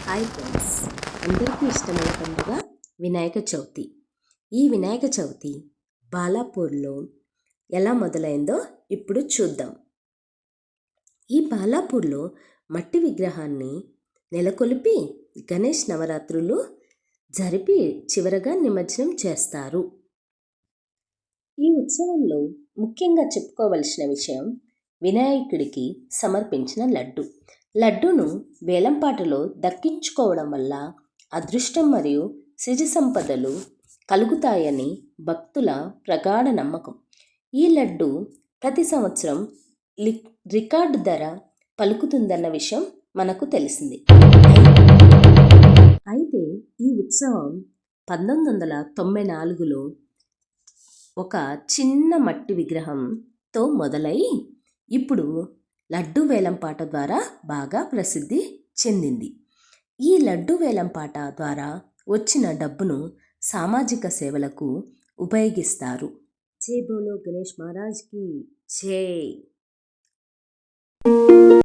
Hi friends, అందరికీ ఇష్టమైన పండుగ వినాయక చవితి. ఈ వినాయక చవితి బాలాపూర్లో ఎలా మొదలైందో ఇప్పుడు చూద్దాం. ఈ బాలాపూర్లో మట్టి విగ్రహాన్ని నెలకొల్పి గణేష్ నవరాత్రులు జరిపి చివరగా నిమజ్జనం చేస్తారు. ఈ ఉత్సవంలో ముఖ్యంగా చెప్పుకోవలసిన విషయం వినాయకుడికి సమర్పించిన లడ్డూను వేలంపాటలో దక్కించుకోవడం వల్ల అదృష్టం మరియు సిరి సంపదలు కలుగుతాయని భక్తుల ప్రగాఢ నమ్మకం. ఈ లడ్డు ప్రతి సంవత్సరం రికార్డు ధర పలుకుతుందన్న విషయం మనకు తెలిసింది. అయితే ఈ ఉత్సవం 1994లో ఒక చిన్న మట్టి విగ్రహంతో మొదలై ఇప్పుడు లడ్డు వేలంపాట ద్వారా బాగా ప్రసిద్ధి చెందింది. ఈ లడ్డు వేలంపాట ద్వారా వచ్చిన డబ్బును సామాజిక సేవలకు ఉపయోగిస్తారు. జై బోలో గణేష్ మహారాజ్కి జై.